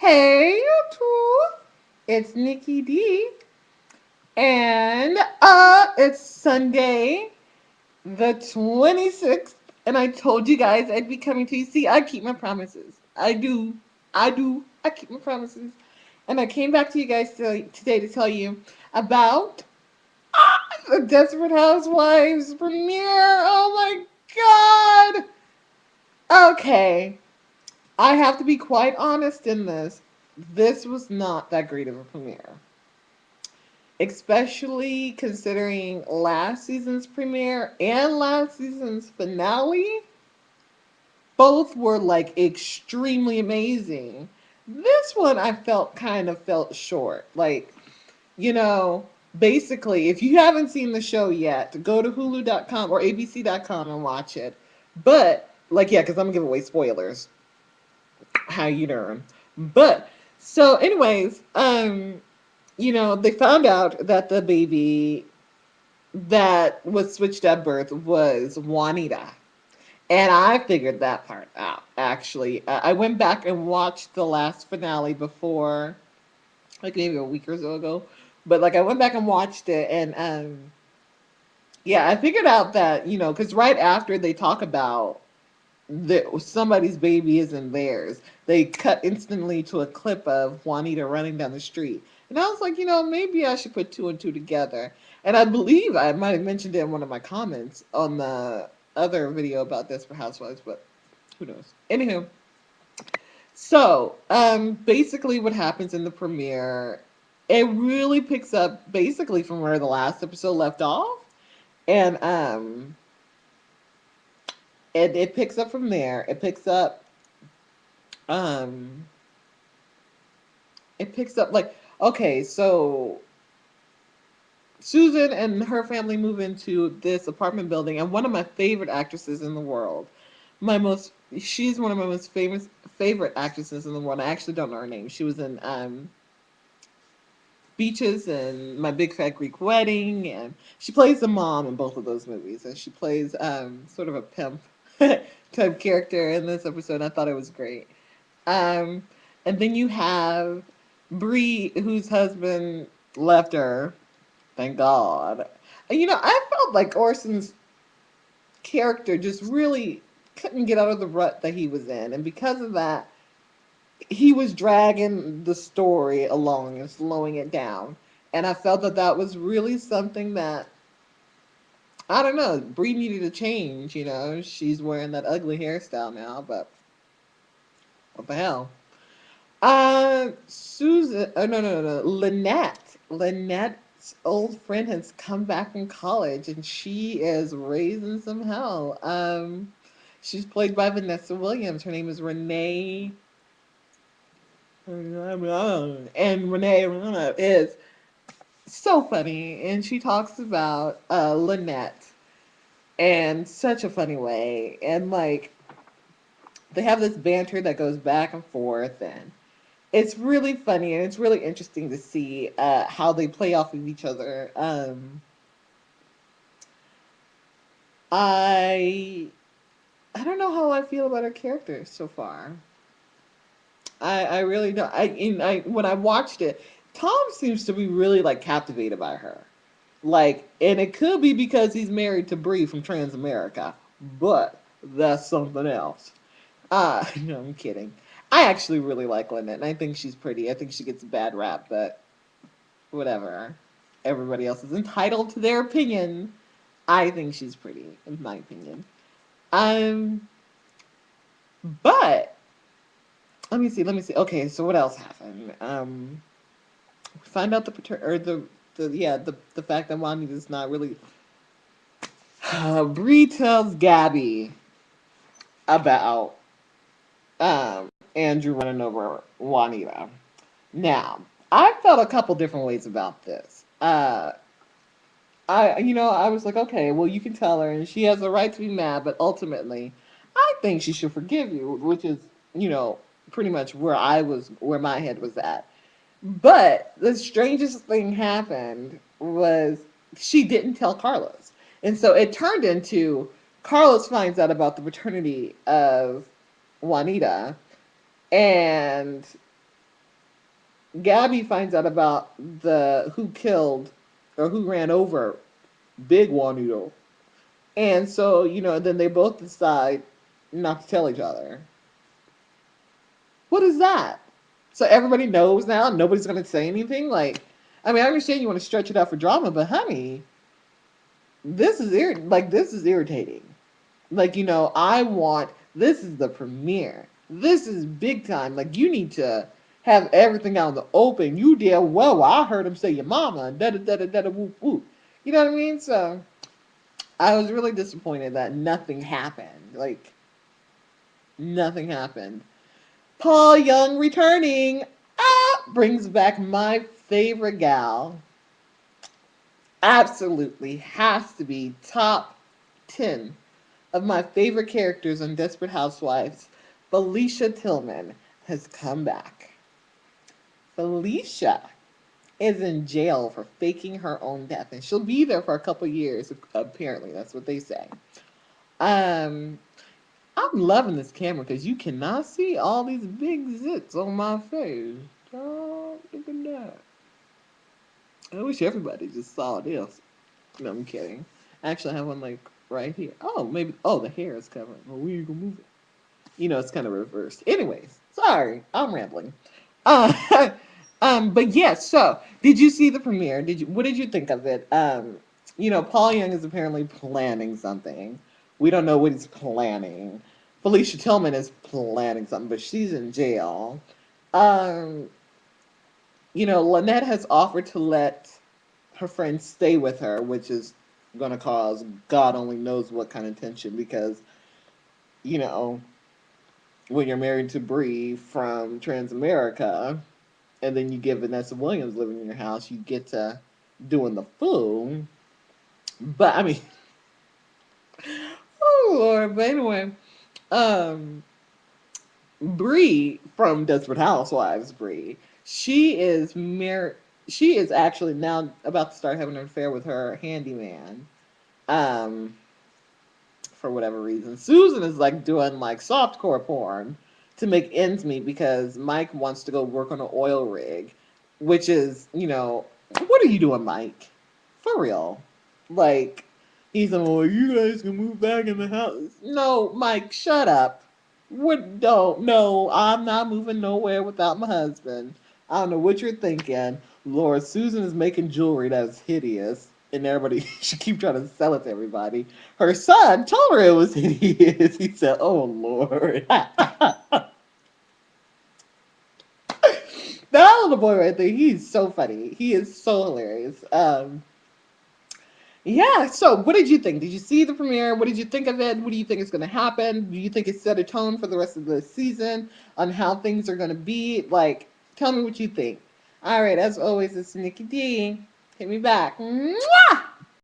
Hey, YouTube! It's Nikki D, and it's Sunday, the 26th, and I told you guys I'd be coming to you. See, I keep my promises. I keep my promises. And I came back to you guys today to tell you about the Desperate Housewives premiere. Oh my god! Okay, I have to be quite honest in this. This was not that great of a premiere, especially considering last season's premiere and last season's finale. Both were like extremely amazing. This one I felt kind of felt short. You know, basically, if you haven't seen the show yet, go to hulu.com or abc.com and watch it. But, yeah, because I'm going to give away spoilers. How you doing? But, so, anyways, they found out that the baby that was switched at birth was Juanita. And I figured that part out, actually. I went back and watched the last finale before, like maybe a week or so ago. But, I went back and watched it, and, yeah, I figured out that, because right after they talk about that somebody's baby isn't theirs, they cut instantly to a clip of Juanita running down the street. And I was like, maybe I should put two and two together. And I believe I might have mentioned it in one of my comments on the other video about Desperate Housewives, but who knows? Anywho, so basically what happens in the premiere, it really picks up basically from where the last episode left off. And it picks up from there. Um it picks up okay, so Susan and her family move into this apartment building, and one of my favorite actresses in the world, my most she's one of my most famous favorite actresses in the world. I actually don't know her name. She was in Beaches and My Big Fat Greek Wedding, and she plays the mom in both of those movies, and she plays sort of a pimp type character in this episode. I thought it was great. Um, and then you have Bree, whose husband left her. Thank God. And, I felt like Orson's character just really couldn't get out of the rut that he was in, and because of that, he was dragging the story along and slowing it down. And I felt that that was really something that I don't know. Bree needed to change. She's wearing that ugly hairstyle now, but what the hell? Susan. Oh no, no, no, no. Lynette. Lynette's old friend has come back from college, and she is raising some hell. She's played by Vanessa Williams. Her name is Renee. And Renee is so funny, and she talks about Lynette in such a funny way, and they have this banter that goes back and forth, and it's really funny, and it's really interesting to see how they play off of each other. I I don't know how I feel about her character so far. I really don't. I when I watched it, Tom seems to be really captivated by her. And it could be because he's married to Bree from Transamerica, but that's something else. No, I'm kidding. I actually really like Lynette, and I think she's pretty. I think she gets a bad rap, but whatever. Everybody else is entitled to their opinion. I think she's pretty, in my opinion. Um, but let me see. Okay, so what else happened? We find out the fact that Wani is not really. Bree tells Gabby about Andrew running over Juanita. Now, I felt a couple different ways about this. I was like, okay, well, you can tell her, and she has a right to be mad, but ultimately, I think she should forgive you, which is, you know, pretty much where my head was at. But the strangest thing happened was she didn't tell Carlos. And so it turned into Carlos finds out about the paternity of Juanita, and Gabby finds out about the who killed or who ran over Big Juanito. And so, then they both decide not to tell each other. What is that? So everybody knows now, nobody's going to say anything? Like, I mean, I understand you want to stretch it out for drama, but honey, this is irritating. Like, I want, this is the premiere. This is big time. Like, you need to have everything out in the open. You did well. I heard him say your mama, da da da da da da whoop whoop. You know what I mean? So I was really disappointed that nothing happened. Like, nothing happened. Paul Young returning brings back my favorite gal. Absolutely has to be top 10 of my favorite characters on Desperate Housewives. Felicia Tillman has come back. Felicia is in jail for faking her own death, and she'll be there for a couple years. Apparently, that's what they say. Um, I'm loving this camera because you cannot see all these big zits on my face. Oh, look at that. I wish everybody just saw this. No, I'm kidding. Actually, I have one like right here. Oh, maybe. Oh, the hair is covered. Well, we ain't gonna move it. It's kind of reversed. Anyways, sorry, I'm rambling. Uh, but yes. So, did you see the premiere? Did you? What did you think of it? Paul Young is apparently planning something. We don't know what he's planning. Felicia Tillman is planning something, but she's in jail. Um, Lynette has offered to let her friend stay with her, which is going to cause God only knows what kind of tension because, you know, when you're married to Bree from Transamerica and then you get Vanessa Williams living in your house, you get to doing the fool. But I mean, oh Lord. But anyway, um, Bree from Desperate Housewives, Bree, she is married. She is actually now about to start having an affair with her handyman. Um, for whatever reason. Susan is like doing like softcore porn to make ends meet because Mike wants to go work on an oil rig, which is, what are you doing, Mike? For real. Like, he's like, oh, you guys can move back in the house. No, Mike, shut up. What? Don't. No, I'm not moving nowhere without my husband. I don't know what you're thinking. Lord, Susan is making jewelry that is hideous, and everybody should keep trying to sell it to everybody. Her son told her it was hideous. He said, "Oh Lord." That little boy right there, he's so funny. He is so hilarious. Yeah, so what did you think? Did you see the premiere? What did you think of it? What do you think is going to happen? Do you think it set a tone for the rest of the season on how things are going to be? Like, tell me what you think. All right, as always, it's Nikki D. Hit me back. Mwah!